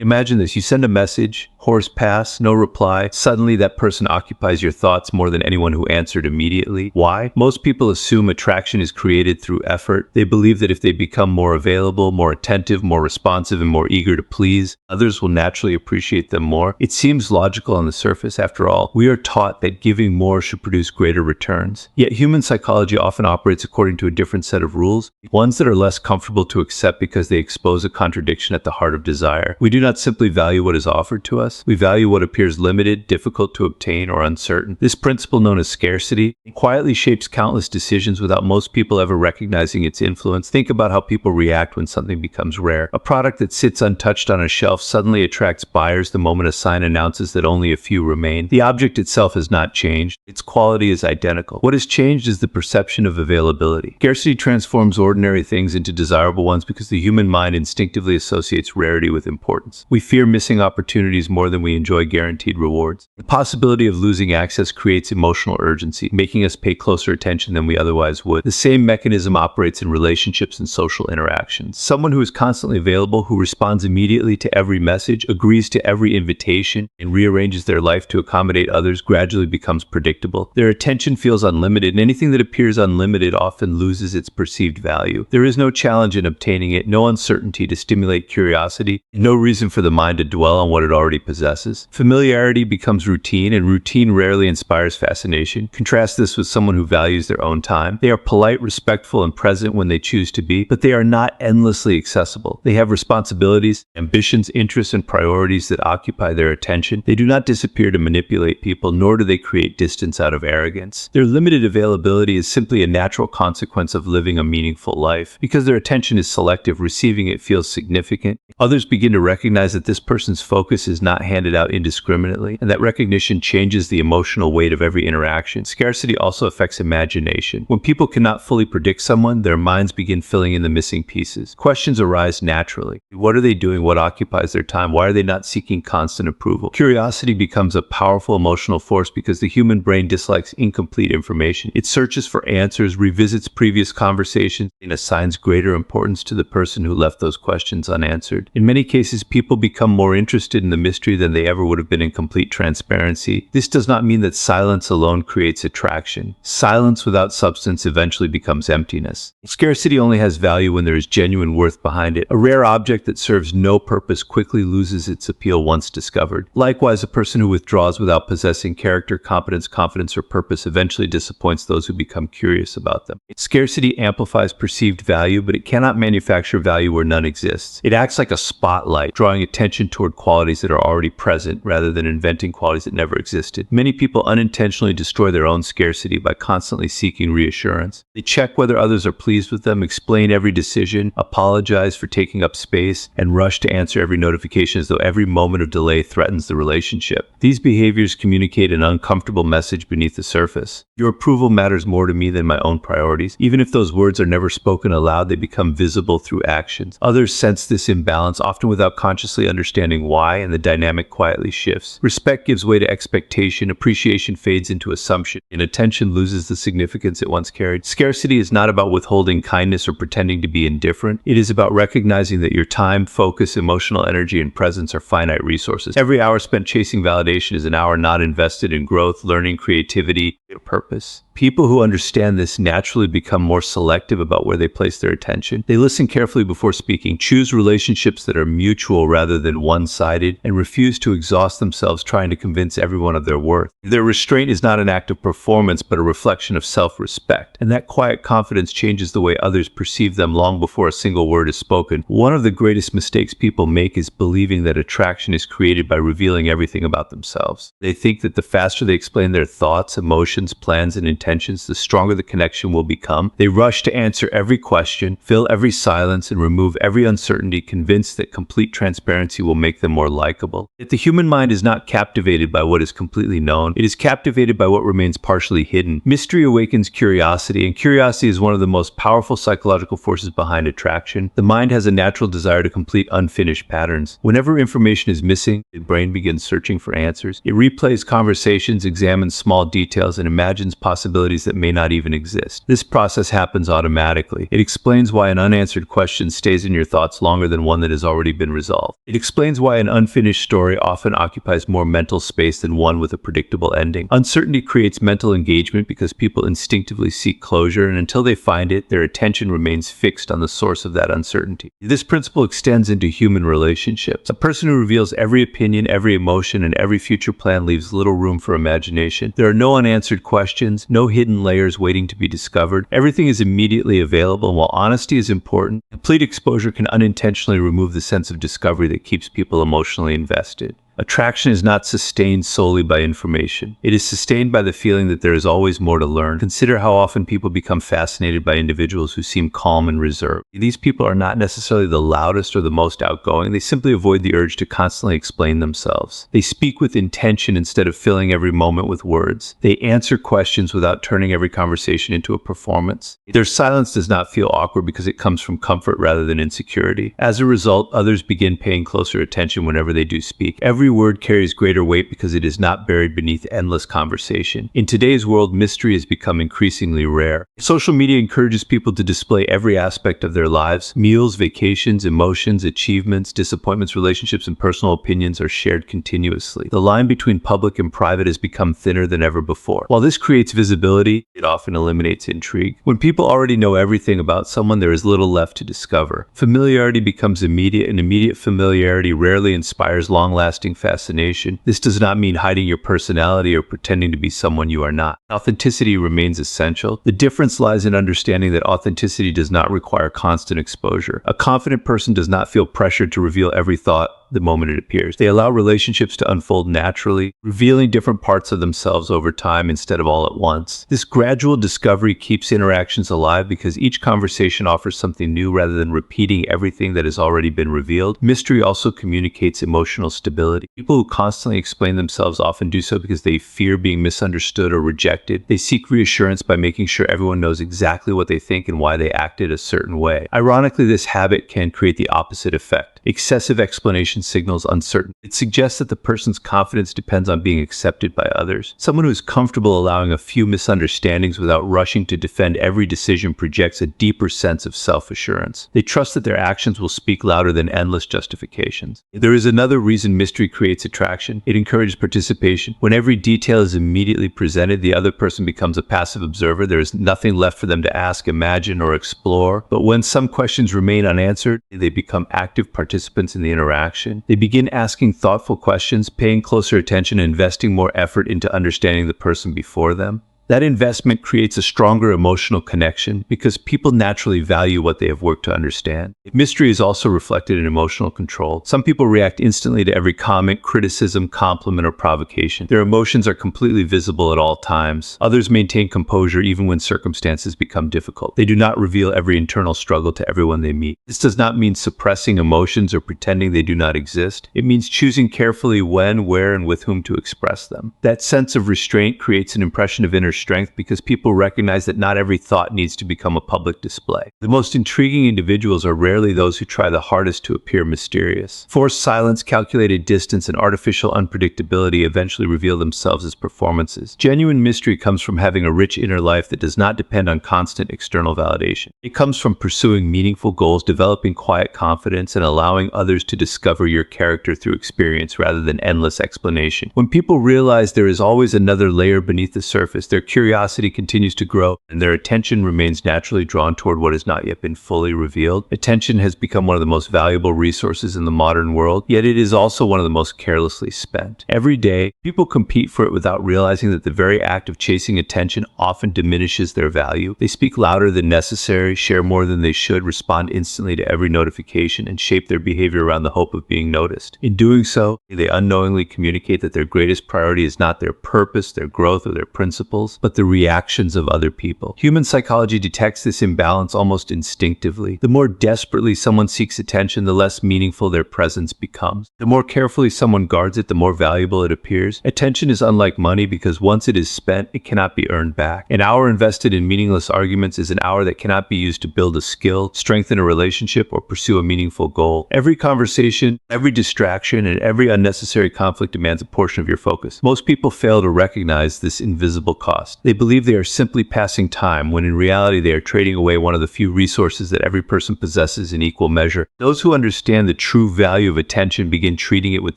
Imagine this, you send a message, horse pass, no reply. Suddenly that person occupies your thoughts more than anyone who answered immediately. Why? Most people assume attraction is created through effort. They believe that if they become more available, more attentive, more responsive, and more eager to please, others will naturally appreciate them more. It seems logical on the surface. After all, we are taught that giving more should produce greater returns. Yet human psychology often operates according to a different set of rules, ones that are less comfortable to accept because they expose a contradiction at the heart of desire. We do not simply value what is offered to us. We value what appears limited, difficult to obtain, or uncertain. This principle, known as scarcity, quietly shapes countless decisions without most people ever recognizing its influence. Think about how people react when something becomes rare. A product that sits untouched on a shelf suddenly attracts buyers the moment a sign announces that only a few remain. The object itself has not changed. Its quality is identical. What has changed is the perception of availability. Scarcity transforms ordinary things into desirable ones because the human mind instinctively associates rarity with importance. We fear missing opportunities more than we enjoy guaranteed rewards. The possibility of losing access creates emotional urgency, making us pay closer attention than we otherwise would. The same mechanism operates in relationships and social interactions. Someone who is constantly available, who responds immediately to every message, agrees to every invitation, and rearranges their life to accommodate others gradually becomes predictable. Their attention feels unlimited, and anything that appears unlimited often loses its perceived value. There is no challenge in obtaining it, no uncertainty to stimulate curiosity, no reason for the mind to dwell on what it already possesses. Familiarity becomes routine, and routine rarely inspires fascination. Contrast this with someone who values their own time. They are polite, respectful, and present when they choose to be, but they are not endlessly accessible. They have responsibilities, ambitions, interests, and priorities that occupy their attention. They do not disappear to manipulate people, nor do they create distance out of arrogance. Their limited availability is simply a natural consequence of living a meaningful life. Because their attention is selective, receiving it feels significant. Others begin to recognize that this person's focus is not handed out indiscriminately, and that recognition changes the emotional weight of every interaction. Scarcity also affects imagination. When people cannot fully predict someone, their minds begin filling in the missing pieces. Questions arise naturally. What are they doing? What occupies their time? Why are they not seeking constant approval? Curiosity becomes a powerful emotional force because the human brain dislikes incomplete information. It searches for answers, revisits previous conversations, and assigns greater importance to the person who left those questions unanswered. In many cases, people become more interested in the mystery than they ever would have been in complete transparency. This does not mean that silence alone creates attraction. Silence without substance eventually becomes emptiness. Scarcity only has value when there is genuine worth behind it. A rare object that serves no purpose quickly loses its appeal once discovered. Likewise, a person who withdraws without possessing character, competence, confidence, or purpose eventually disappoints those who become curious about them. Scarcity amplifies perceived value, but it cannot manufacture value where none exists. It acts like a spotlight, drawing attention toward qualities that are already present rather than inventing qualities that never existed. Many people unintentionally destroy their own scarcity by constantly seeking reassurance. They check whether others are pleased with them, explain every decision, apologize for taking up space, and rush to answer every notification as though every moment of delay threatens the relationship. These behaviors communicate an uncomfortable message beneath the surface. Your approval matters more to me than my own priorities. Even if those words are never spoken aloud, they become visible through actions. Others sense this imbalance, often without consciously understanding why, and the dynamic quietly shifts. Respect gives way to expectation, appreciation fades into assumption, and attention loses the significance it once carried. Scarcity is not about withholding kindness or pretending to be indifferent. It is about recognizing that your time, focus, emotional energy, and presence are finite resources. Every hour spent chasing validation is an hour not invested in growth, learning, creativity, or purpose. People who understand this naturally become more selective about where they place their attention. They listen carefully before speaking, choose relationships that are mutual rather than one-sided, and refuse to exhaust themselves trying to convince everyone of their worth. Their restraint is not an act of performance, but a reflection of self-respect. And that quiet confidence changes the way others perceive them long before a single word is spoken. One of the greatest mistakes people make is believing that attraction is created by revealing everything about themselves. They think that the faster they explain their thoughts, emotions, plans, and intentions, the stronger the connection will become. They rush to answer every question, fill every silence, and remove every uncertainty, convinced that complete transparency will make them more likable. Yet the human mind is not captivated by what is completely known. It is captivated by what remains partially hidden. Mystery awakens curiosity, and curiosity is one of the most powerful psychological forces behind attraction. The mind has a natural desire to complete unfinished patterns. Whenever information is missing, the brain begins searching for answers. It replays conversations, examines small details, and imagines possibilities possibilities that may not even exist. This process happens automatically. It explains why an unanswered question stays in your thoughts longer than one that has already been resolved. It explains why an unfinished story often occupies more mental space than one with a predictable ending. Uncertainty creates mental engagement because people instinctively seek closure, and until they find it, their attention remains fixed on the source of that uncertainty. This principle extends into human relationships. A person who reveals every opinion, every emotion, and every future plan leaves little room for imagination. There are no unanswered questions, no hidden layers waiting to be discovered. Everything is immediately available, and while honesty is important, complete exposure can unintentionally remove the sense of discovery that keeps people emotionally invested. Attraction is not sustained solely by information. It is sustained by the feeling that there is always more to learn. Consider how often people become fascinated by individuals who seem calm and reserved. These people are not necessarily the loudest or the most outgoing. They simply avoid the urge to constantly explain themselves. They speak with intention instead of filling every moment with words. They answer questions without turning every conversation into a performance. Their silence does not feel awkward because it comes from comfort rather than insecurity. As a result, others begin paying closer attention whenever they do speak. Every word carries greater weight because it is not buried beneath endless conversation. In today's world, mystery has become increasingly rare. Social media encourages people to display every aspect of their lives. Meals, vacations, emotions, achievements, disappointments, relationships, and personal opinions are shared continuously. The line between public and private has become thinner than ever before. While this creates visibility, it often eliminates intrigue. When people already know everything about someone, there is little left to discover. Familiarity becomes immediate, and immediate familiarity rarely inspires long-lasting fascination. This does not mean hiding your personality or pretending to be someone you are not. Authenticity remains essential. The difference lies in understanding that authenticity does not require constant exposure. A confident person does not feel pressured to reveal every thought the moment it appears. They allow relationships to unfold naturally, revealing different parts of themselves over time instead of all at once. This gradual discovery keeps interactions alive because each conversation offers something new rather than repeating everything that has already been revealed. Mystery also communicates emotional stability. People who constantly explain themselves often do so because they fear being misunderstood or rejected. They seek reassurance by making sure everyone knows exactly what they think and why they acted a certain way. Ironically, this habit can create the opposite effect. Excessive explanation signals uncertainty. It suggests that the person's confidence depends on being accepted by others. Someone who is comfortable allowing a few misunderstandings without rushing to defend every decision projects a deeper sense of self-assurance. They trust that their actions will speak louder than endless justifications. There is another reason mystery creates attraction. It encourages participation. When every detail is immediately presented, the other person becomes a passive observer. There is nothing left for them to ask, imagine, or explore. But when some questions remain unanswered, they become active participants in the interaction. They begin asking thoughtful questions, paying closer attention, and investing more effort into understanding the person before them. That investment creates a stronger emotional connection because people naturally value what they have worked to understand. Mystery is also reflected in emotional control. Some people react instantly to every comment, criticism, compliment, or provocation. Their emotions are completely visible at all times. Others maintain composure even when circumstances become difficult. They do not reveal every internal struggle to everyone they meet. This does not mean suppressing emotions or pretending they do not exist. It means choosing carefully when, where, and with whom to express them. That sense of restraint creates an impression of inner strength because people recognize that not every thought needs to become a public display. The most intriguing individuals are rarely those who try the hardest to appear mysterious. Forced silence, calculated distance, and artificial unpredictability eventually reveal themselves as performances. Genuine mystery comes from having a rich inner life that does not depend on constant external validation. It comes from pursuing meaningful goals, developing quiet confidence, and allowing others to discover your character through experience rather than endless explanation. When people realize there is always another layer beneath the surface, their curiosity continues to grow, and their attention remains naturally drawn toward what has not yet been fully revealed. Attention has become one of the most valuable resources in the modern world, yet it is also one of the most carelessly spent. Every day, people compete for it without realizing that the very act of chasing attention often diminishes their value. They speak louder than necessary, share more than they should, respond instantly to every notification, and shape their behavior around the hope of being noticed. In doing so, they unknowingly communicate that their greatest priority is not their purpose, their growth, or their principles, but the reactions of other people. Human psychology detects this imbalance almost instinctively. The more desperately someone seeks attention, the less meaningful their presence becomes. The more carefully someone guards it, the more valuable it appears. Attention is unlike money because once it is spent, it cannot be earned back. An hour invested in meaningless arguments is an hour that cannot be used to build a skill, strengthen a relationship, or pursue a meaningful goal. Every conversation, every distraction, and every unnecessary conflict demands a portion of your focus. Most people fail to recognize this invisible cost. cost. They believe they are simply passing time, when in reality they are trading away one of the few resources that every person possesses in equal measure. Those who understand the true value of attention begin treating it with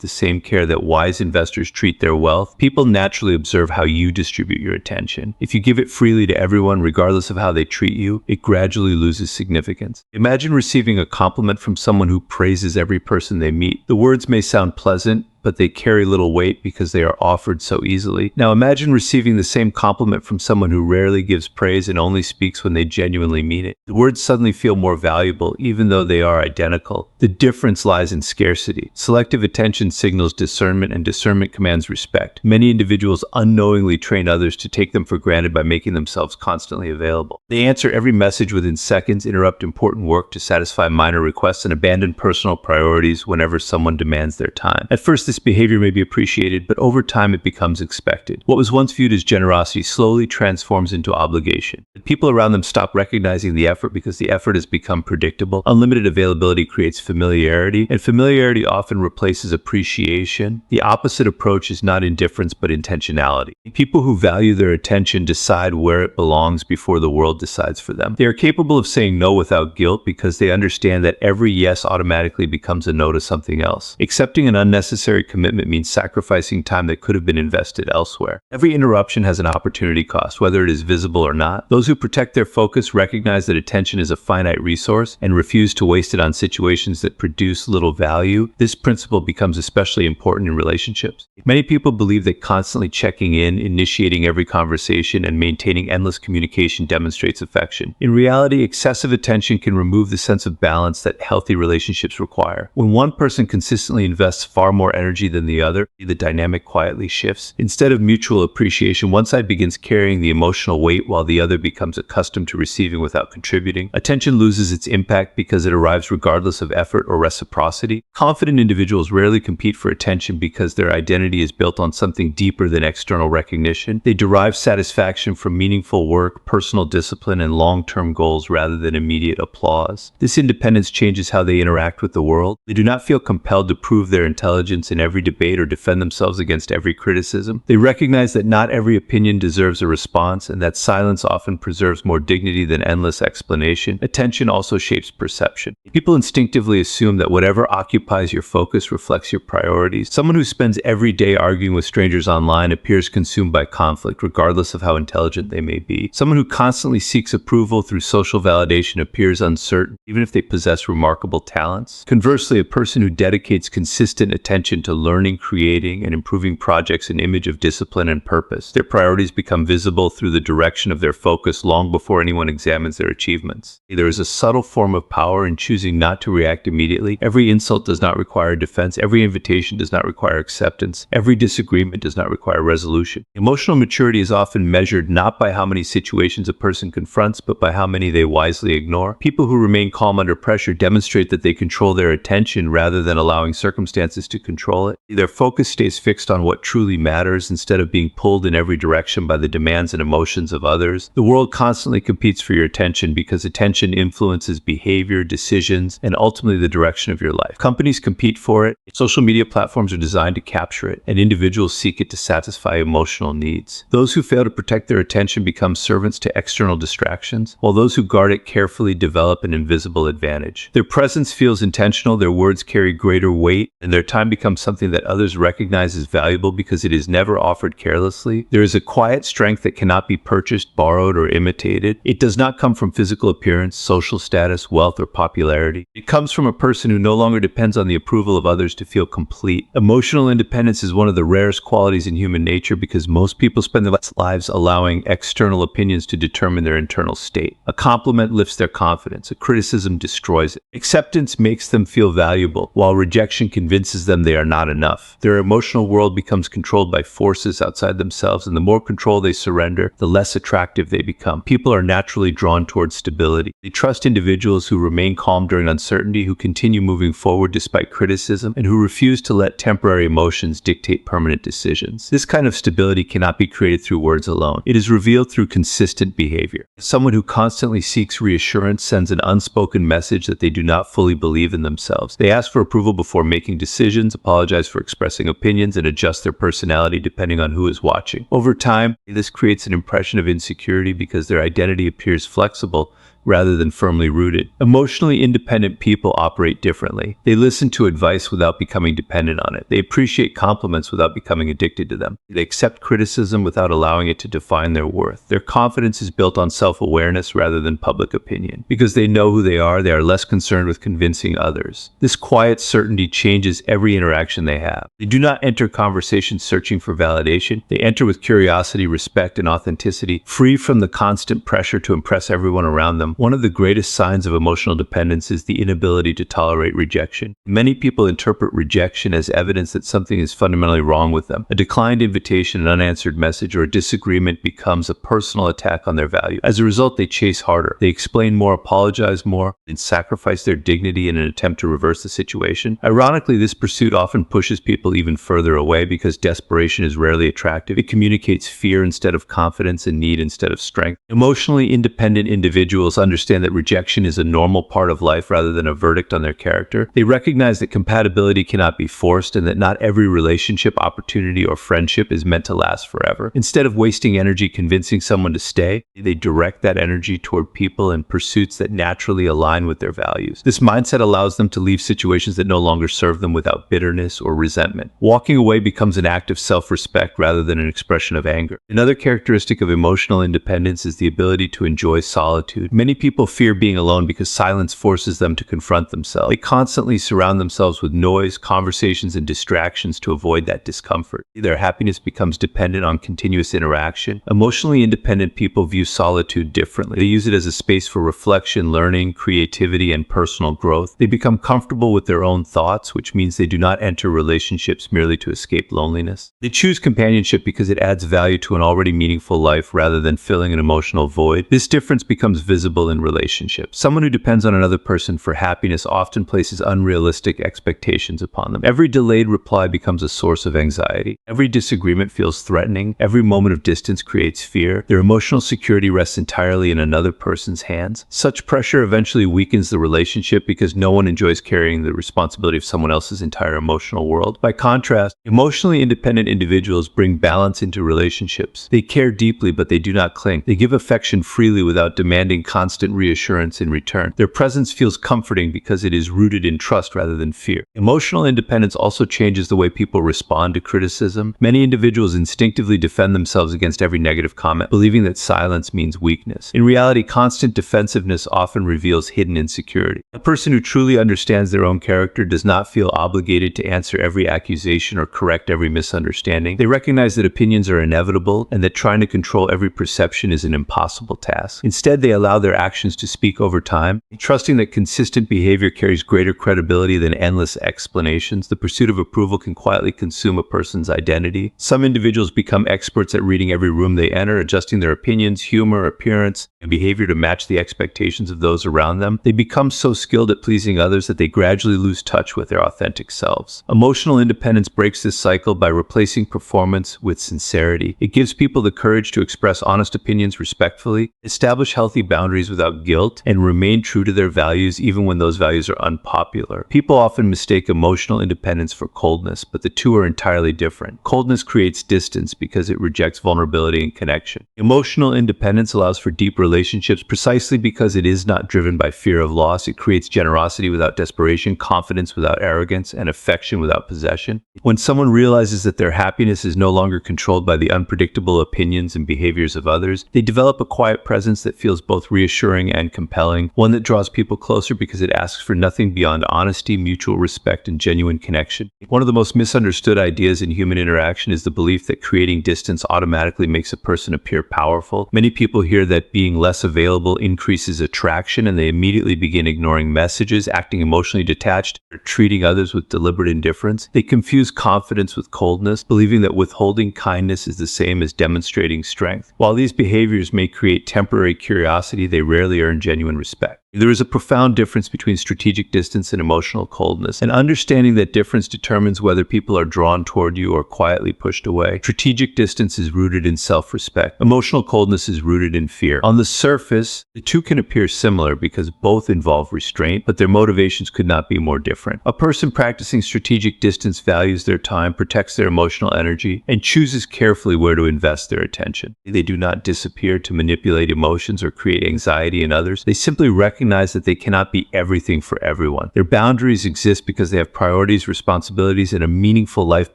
the same care that wise investors treat their wealth. People naturally observe how you distribute your attention. If you give it freely to everyone, regardless of how they treat you, it gradually loses significance. Imagine receiving a compliment from someone who praises every person they meet. The words may sound pleasant, but they carry little weight because they are offered so easily. Now imagine receiving the same compliment from someone who rarely gives praise and only speaks when they genuinely mean it. The words suddenly feel more valuable, even though they are identical. The difference lies in scarcity. Selective attention signals discernment, and discernment commands respect. Many individuals unknowingly train others to take them for granted by making themselves constantly available. They answer every message within seconds, interrupt important work to satisfy minor requests, and abandon personal priorities whenever someone demands their time. At first, this behavior may be appreciated, but over time it becomes expected. What was once viewed as generosity slowly transforms into obligation. The people around them stop recognizing the effort because the effort has become predictable. Unlimited availability creates familiarity, and familiarity often replaces appreciation. The opposite approach is not indifference but intentionality. People who value their attention decide where it belongs before the world decides for them. They are capable of saying no without guilt because they understand that every yes automatically becomes a no to something else. Accepting an unnecessary commitment means sacrificing time that could have been invested elsewhere. Every interruption has an opportunity cost, whether it is visible or not. Those who protect their focus recognize that attention is a finite resource and refuse to waste it on situations that produce little value. This principle becomes especially important in relationships. Many people believe that constantly checking in, initiating every conversation, and maintaining endless communication demonstrates affection. In reality, excessive attention can remove the sense of balance that healthy relationships require. When one person consistently invests far more energy than the other, the dynamic quietly shifts. Instead of mutual appreciation, one side begins carrying the emotional weight while the other becomes accustomed to receiving without contributing. Attention loses its impact because it arrives regardless of effort or reciprocity. Confident individuals rarely compete for attention because their identity is built on something deeper than external recognition. They derive satisfaction from meaningful work, personal discipline, and long-term goals rather than immediate applause. This independence changes how they interact with the world. They do not feel compelled to prove their intelligence in every debate or defend themselves against every criticism. They recognize that not every opinion deserves a response, and that silence often preserves more dignity than endless explanation. Attention also shapes perception. People instinctively assume that whatever occupies your focus reflects your priorities. Someone who spends every day arguing with strangers online appears consumed by conflict, regardless of how intelligent they may be. Someone who constantly seeks approval through social validation appears uncertain, even if they possess remarkable talents. Conversely, a person who dedicates consistent attention to learning, creating, and improving projects an image of discipline and purpose. Their priorities become visible through the direction of their focus long before anyone examines their achievements. There is a subtle form of power in choosing not to react immediately. Every insult does not require defense. Every invitation does not require acceptance. Every disagreement does not require resolution. Emotional maturity is often measured not by how many situations a person confronts, but by how many they wisely ignore. People who remain calm under pressure demonstrate that they control their attention rather than allowing circumstances to control it. Their focus stays fixed on what truly matters instead of being pulled in every direction by the demands and emotions of others. The world constantly competes for your attention because attention influences behavior, decisions, and ultimately the direction of your life. Companies compete for it. Social media platforms are designed to capture it, and individuals seek it to satisfy emotional needs. Those who fail to protect their attention become servants to external distractions, while those who guard it carefully develop an invisible advantage. Their presence feels intentional, their words carry greater weight, and their time becomes something that others recognize as valuable because it is never offered carelessly. There is a quiet strength that cannot be purchased, borrowed, or imitated. It does not come from physical appearance, social status, wealth, or popularity. It comes from a person who no longer depends on the approval of others to feel complete. Emotional independence is one of the rarest qualities in human nature because most people spend their lives allowing external opinions to determine their internal state. A compliment lifts their confidence. A criticism destroys it. Acceptance makes them feel valuable, while rejection convinces them they are not enough. Their emotional world becomes controlled by forces outside themselves, and the more control they surrender, the less attractive they become. People are naturally drawn towards stability. They trust individuals who remain calm during uncertainty, who continue moving forward despite criticism, and who refuse to let temporary emotions dictate permanent decisions. This kind of stability cannot be created through words alone. It is revealed through consistent behavior. Someone who constantly seeks reassurance sends an unspoken message that they do not fully believe in themselves. They ask for approval before making decisions, apologize apologize for expressing opinions, and adjust their personality depending on who is watching. Over time, this creates an impression of insecurity because their identity appears flexible rather than firmly rooted. Emotionally independent people operate differently. They listen to advice without becoming dependent on it. They appreciate compliments without becoming addicted to them. They accept criticism without allowing it to define their worth. Their confidence is built on self-awareness rather than public opinion. Because they know who they are less concerned with convincing others. This quiet certainty changes every interaction they have. They do not enter conversations searching for validation. They enter with curiosity, respect, and authenticity, free from the constant pressure to impress everyone around them. One of the greatest signs of emotional dependence is the inability to tolerate rejection. Many people interpret rejection as evidence that something is fundamentally wrong with them. A declined invitation, an unanswered message, or a disagreement becomes a personal attack on their value. As a result, they chase harder. They explain more, apologize more, and sacrifice their dignity in an attempt to reverse the situation. Ironically, this pursuit often pushes people even further away because desperation is rarely attractive. It communicates fear instead of confidence and need instead of strength. Emotionally independent individuals understand that rejection is a normal part of life rather than a verdict on their character. They recognize that compatibility cannot be forced and that not every relationship, opportunity, or friendship is meant to last forever. Instead of wasting energy convincing someone to stay, they direct that energy toward people and pursuits that naturally align with their values. This mindset allows them to leave situations that no longer serve them without bitterness or resentment. Walking away becomes an act of self-respect rather than an expression of anger. Another characteristic of emotional independence is the ability to enjoy solitude. Many people fear being alone because silence forces them to confront themselves. They constantly surround themselves with noise, conversations, and distractions to avoid that discomfort. Their happiness becomes dependent on continuous interaction. Emotionally independent people view solitude differently. They use it as a space for reflection, learning, creativity, and personal growth. They become comfortable with their own thoughts, which means they do not enter relationships merely to escape loneliness. They choose companionship because it adds value to an already meaningful life rather than filling an emotional void. This difference becomes visible in relationships. Someone who depends on another person for happiness often places unrealistic expectations upon them. Every delayed reply becomes a source of anxiety. Every disagreement feels threatening. Every moment of distance creates fear. Their emotional security rests entirely in another person's hands. Such pressure eventually weakens the relationship because no one enjoys carrying the responsibility of someone else's entire emotional world. By contrast, emotionally independent individuals bring balance into relationships. They care deeply, but they do not cling. They give affection freely without demanding constant reassurance in return. Their presence feels comforting because it is rooted in trust rather than fear. Emotional independence also changes the way people respond to criticism. Many individuals instinctively defend themselves against every negative comment, believing that silence means weakness. In reality, constant defensiveness often reveals hidden insecurity. A person who truly understands their own character does not feel obligated to answer every accusation or correct every misunderstanding. They recognize that opinions are inevitable and that trying to control every perception is an impossible task. Instead, they allow their actions to speak over time, trusting that consistent behavior carries greater credibility than endless explanations. The pursuit of approval can quietly consume a person's identity. Some individuals become experts at reading every room they enter, adjusting their opinions, humor, appearance, and behavior to match the expectations of those around them. They become so skilled at pleasing others that they gradually lose touch with their authentic selves. Emotional independence breaks this cycle by replacing performance with sincerity. It gives people the courage to express honest opinions respectfully, establish healthy boundaries without guilt, and remain true to their values even when those values are unpopular. People often mistake emotional independence for coldness, but the two are entirely different. Coldness creates distance because it rejects vulnerability and connection. Emotional independence allows for deep relationships precisely because it is not driven by fear of loss. It creates generosity without desperation, confidence without arrogance, and affection without possession. When someone realizes that their happiness is no longer controlled by the unpredictable opinions and behaviors of others, they develop a quiet presence that feels both reassuring and compelling, one that draws people closer because it asks for nothing beyond honesty, mutual respect, and genuine connection. One of the most misunderstood ideas in human interaction is the belief that creating distance automatically makes a person appear powerful. Many people hear that being less available increases attraction, and they immediately begin ignoring messages, acting emotionally detached, or treating others with deliberate indifference. They confuse confidence with coldness, believing that withholding kindness is the same as demonstrating strength. While these behaviors may create temporary curiosity, they rarely earn genuine respect. There is a profound difference between strategic distance and emotional coldness, and understanding that difference determines whether people are drawn toward you or quietly pushed away. Strategic distance is rooted in self-respect. Emotional coldness is rooted in fear. On the surface, the two can appear similar because both involve restraint, but their motivations could not be more different. A person practicing strategic distance values their time, protects their emotional energy, and chooses carefully where to invest their attention. They do not disappear to manipulate emotions or create anxiety in others. They simply recognize that they cannot be everything for everyone. Their boundaries exist because they have priorities, responsibilities, and a meaningful life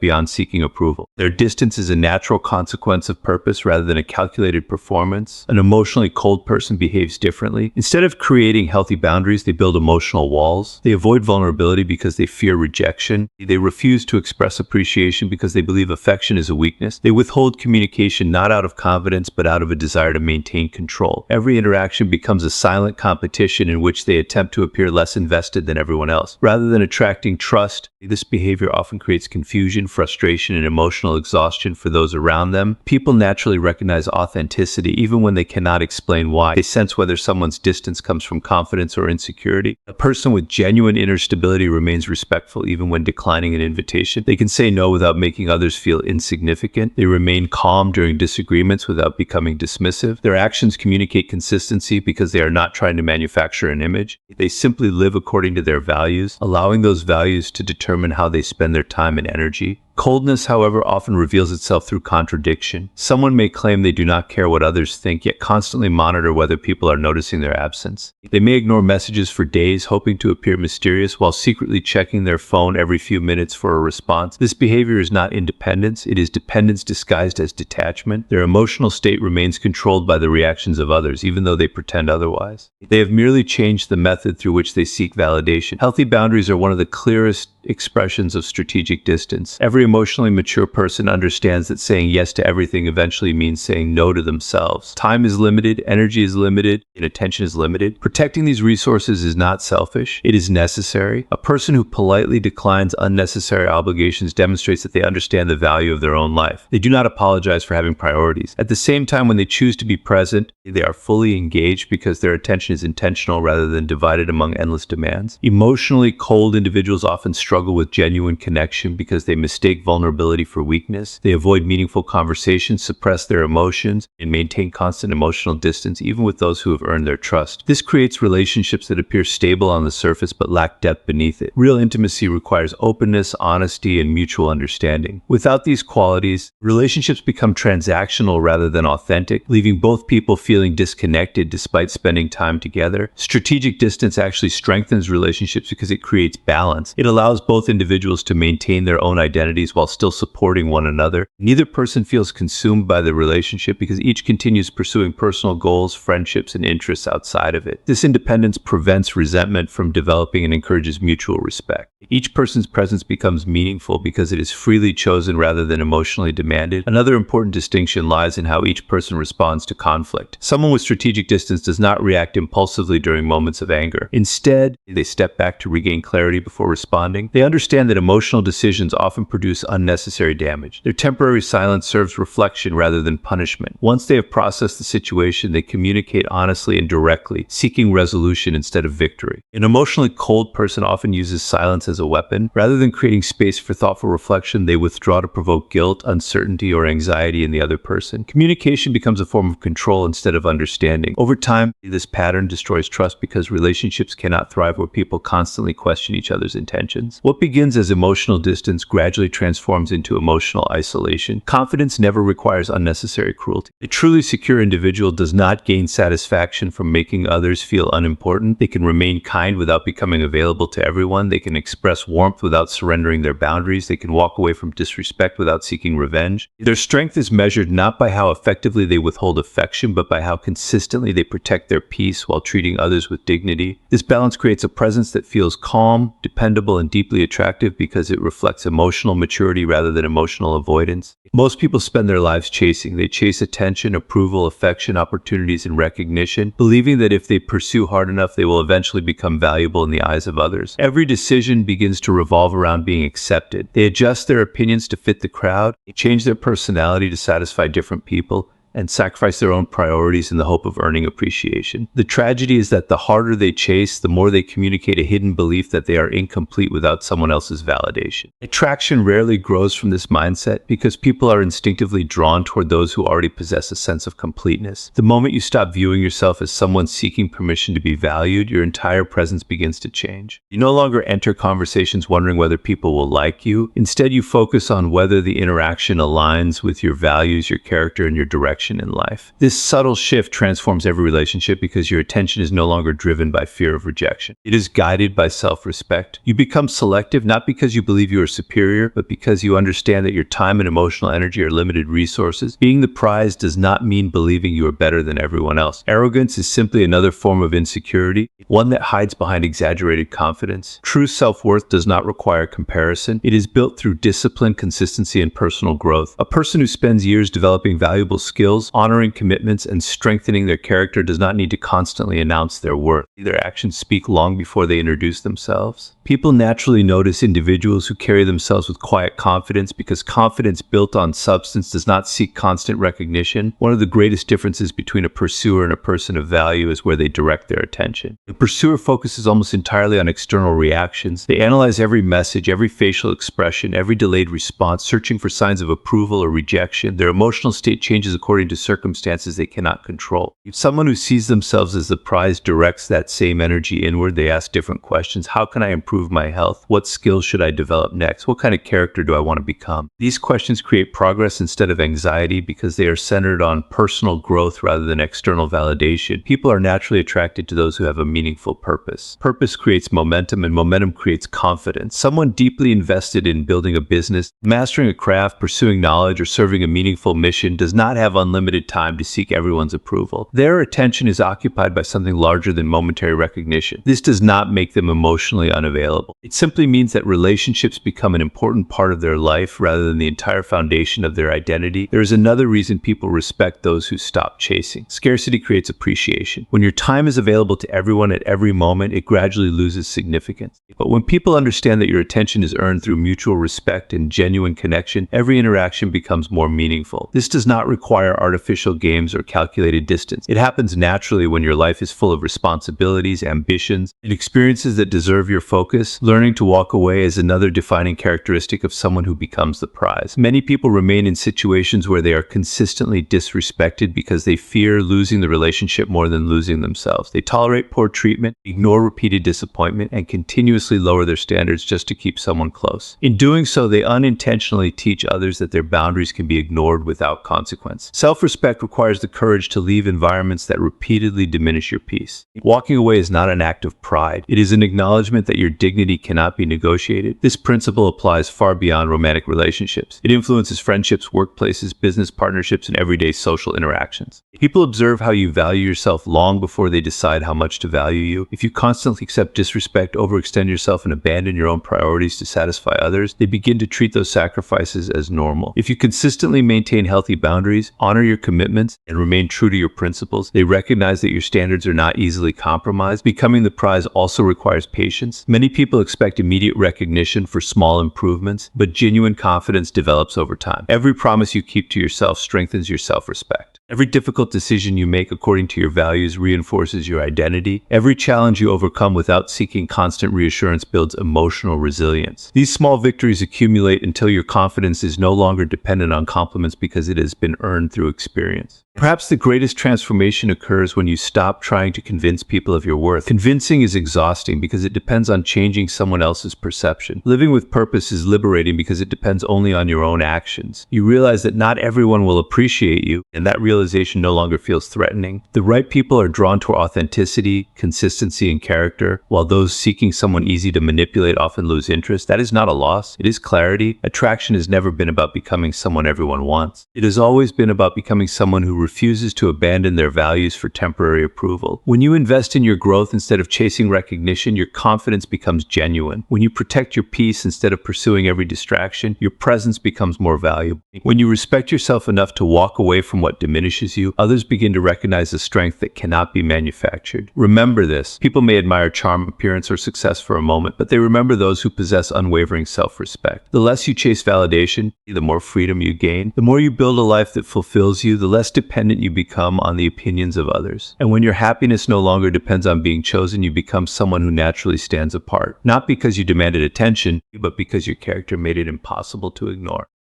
beyond seeking approval. Their distance is a natural consequence of purpose rather than a calculated performance. An emotionally cold person behaves differently. Instead of creating healthy boundaries, they build emotional walls. They avoid vulnerability because they fear rejection. They refuse to express appreciation because they believe affection is a weakness. They withhold communication not out of confidence but out of a desire to maintain control. Every interaction becomes a silent competition in which they attempt to appear less invested than everyone else. Rather than attracting trust, this behavior often creates confusion, frustration, and emotional exhaustion for those around them. People naturally recognize authenticity even when they cannot explain why. They sense whether someone's distance comes from confidence or insecurity. A person with genuine inner stability remains respectful even when declining an invitation. They can say no without making others feel insignificant. They remain calm during disagreements without becoming dismissive. Their actions communicate consistency because they are not trying to manufacture an image. They simply live according to their values, allowing those values to determine how they spend their time and energy. Coldness, however, often reveals itself through contradiction. Someone may claim they do not care what others think, yet constantly monitor whether people are noticing their absence. They may ignore messages for days, hoping to appear mysterious while secretly checking their phone every few minutes for a response. This behavior is not independence, it is dependence disguised as detachment. Their emotional state remains controlled by the reactions of others, even though they pretend otherwise. They have merely changed the method through which they seek validation. Healthy boundaries are one of the clearest expressions of strategic distance. Every emotionally mature person understands that saying yes to everything eventually means saying no to themselves. Time is limited, energy is limited, and attention is limited. Protecting these resources is not selfish, it is necessary. A person who politely declines unnecessary obligations demonstrates that they understand the value of their own life. They do not apologize for having priorities. At the same time, when they choose to be present, they are fully engaged because their attention is intentional rather than divided among endless demands. Emotionally cold individuals often struggle with genuine connection because they mistake vulnerability for weakness. They avoid meaningful conversations, suppress their emotions, and maintain constant emotional distance even with those who have earned their trust. This creates relationships that appear stable on the surface but lack depth beneath it. Real intimacy requires openness, honesty, and mutual understanding. Without these qualities, relationships become transactional rather than authentic, leaving both people feeling disconnected despite spending time together. Strategic distance actually strengthens relationships because it creates balance. It allows both individuals to maintain their own identities while still supporting one another. Neither person feels consumed by the relationship because each continues pursuing personal goals, friendships, and interests outside of it. This independence prevents resentment from developing and encourages mutual respect. Each person's presence becomes meaningful because it is freely chosen rather than emotionally demanded. Another important distinction lies in how each person responds to conflict. Someone with strategic distance does not react impulsively during moments of anger. Instead, they step back to regain clarity before responding. They understand that emotional decisions often produce unnecessary damage. Their temporary silence serves reflection rather than punishment. Once they have processed the situation, they communicate honestly and directly, seeking resolution instead of victory. An emotionally cold person often uses silence as a weapon. Rather than creating space for thoughtful reflection, they withdraw to provoke guilt, uncertainty, or anxiety in the other person. Communication becomes a form of control instead of understanding. Over time, this pattern destroys trust because relationships cannot thrive where people constantly question each other's intentions. What begins as emotional distance gradually transforms into emotional isolation. Confidence never requires unnecessary cruelty. A truly secure individual does not gain satisfaction from making others feel unimportant. They can remain kind without becoming available to everyone. They can express warmth without surrendering their boundaries. They can walk away from disrespect without seeking revenge. Their strength is measured not by how effectively they withhold affection, but by how consistently they protect their peace while treating others with dignity. This balance creates a presence that feels calm, dependable, and deeply attractive because it reflects emotional maturity rather than emotional avoidance. Most people spend their lives chasing. They chase attention, approval, affection, opportunities, and recognition, believing that if they pursue hard enough, they will eventually become valuable in the eyes of others. Every decision begins to revolve around being accepted. They adjust their opinions to fit the crowd, they change their personality to satisfy different people, and sacrifice their own priorities in the hope of earning appreciation. The tragedy is that the harder they chase, the more they communicate a hidden belief that they are incomplete without someone else's validation. Attraction rarely grows from this mindset because people are instinctively drawn toward those who already possess a sense of completeness. The moment you stop viewing yourself as someone seeking permission to be valued, your entire presence begins to change. You no longer enter conversations wondering whether people will like you. Instead, you focus on whether the interaction aligns with your values, your character, and your direction in life. This subtle shift transforms every relationship because your attention is no longer driven by fear of rejection. It is guided by self-respect. You become selective not because you believe you are superior, but because you understand that your time and emotional energy are limited resources. Being the prize does not mean believing you are better than everyone else. Arrogance is simply another form of insecurity, one that hides behind exaggerated confidence. True self-worth does not require comparison. It is built through discipline, consistency, and personal growth. A person who spends years developing valuable skills, honoring commitments, and strengthening their character does not need to constantly announce their worth. Their actions speak long before they introduce themselves. People naturally notice individuals who carry themselves with quiet confidence because confidence built on substance does not seek constant recognition. One of the greatest differences between a pursuer and a person of value is where they direct their attention. The pursuer focuses almost entirely on external reactions. They analyze every message, every facial expression, every delayed response, searching for signs of approval or rejection. Their emotional state changes according to circumstances they cannot control. If someone who sees themselves as the prize directs that same energy inward, they ask different questions. How can I improve my health? What skills should I develop next? What kind of character do I want to become? These questions create progress instead of anxiety because they are centered on personal growth rather than external validation. People are naturally attracted to those who have a meaningful purpose. Purpose creates momentum, and momentum creates confidence. Someone deeply invested in building a business, mastering a craft, pursuing knowledge, or serving a meaningful mission does not have unlimited time to seek everyone's approval. Their attention is occupied by something larger than momentary recognition. This does not make them emotionally unavailable. It simply means that relationships become an important part of their life rather than the entire foundation of their identity. There is another reason people respect those who stop chasing. Scarcity creates appreciation. When your time is available to everyone at every moment, it gradually loses significance. But when people understand that your attention is earned through mutual respect and genuine connection, every interaction becomes more meaningful. This does not require artificial games or calculated distance. It happens naturally when your life is full of responsibilities, ambitions, and experiences that deserve your focus. Learning to walk away is another defining characteristic of someone who becomes the prize. Many people remain in situations where they are consistently disrespected because they fear losing the relationship more than losing themselves. They tolerate poor treatment, ignore repeated disappointment, and continuously lower their standards just to keep someone close. In doing so, they unintentionally teach others that their boundaries can be ignored without consequence. Self-respect requires the courage to leave environments that repeatedly diminish your peace. Walking away is not an act of pride. It is an acknowledgement that your dignity cannot be negotiated. This principle applies far beyond romantic relationships. It influences friendships, workplaces, business partnerships, and everyday social interactions. People observe how you value yourself long before they decide how much to value you. If you constantly accept disrespect, overextend yourself, and abandon your own priorities to satisfy others, they begin to treat those sacrifices as normal. If you consistently maintain healthy boundaries, honor your commitments, and remain true to your principles, they recognize that your standards are not easily compromised. Becoming the prize also requires patience. Many people expect immediate recognition for small improvements, but genuine confidence develops over time. Every promise you keep to yourself strengthens your self-respect. Every difficult decision you make according to your values reinforces your identity. Every challenge you overcome without seeking constant reassurance builds emotional resilience. These small victories accumulate until your confidence is no longer dependent on compliments because it has been earned through experience. Perhaps the greatest transformation occurs when you stop trying to convince people of your worth. Convincing is exhausting because it depends on changing someone else's perception. Living with purpose is liberating because it depends only on your own actions. You realize that not everyone will appreciate you, and that realization no longer feels threatening. The right people are drawn to authenticity, consistency, and character, while those seeking someone easy to manipulate often lose interest. That is not a loss. It is clarity. Attraction has never been about becoming someone everyone wants. It has always been about becoming someone who refuses to abandon their values for temporary approval. When you invest in your growth instead of chasing recognition, your confidence becomes genuine. When you protect your peace instead of pursuing every distraction, your presence becomes more valuable. When you respect yourself enough to walk away from what diminishes you, others begin to recognize the strength that cannot be manufactured. Remember this. People may admire charm, appearance, or success for a moment, but they remember those who possess unwavering self-respect. The less you chase validation, the more freedom you gain. The more you build a life that fulfills you, the less dependent dependent you become on the opinions of others. And when your happiness no longer depends on being chosen, you become someone who naturally stands apart. Not because you demanded attention, but because your character made it impossible to ignore.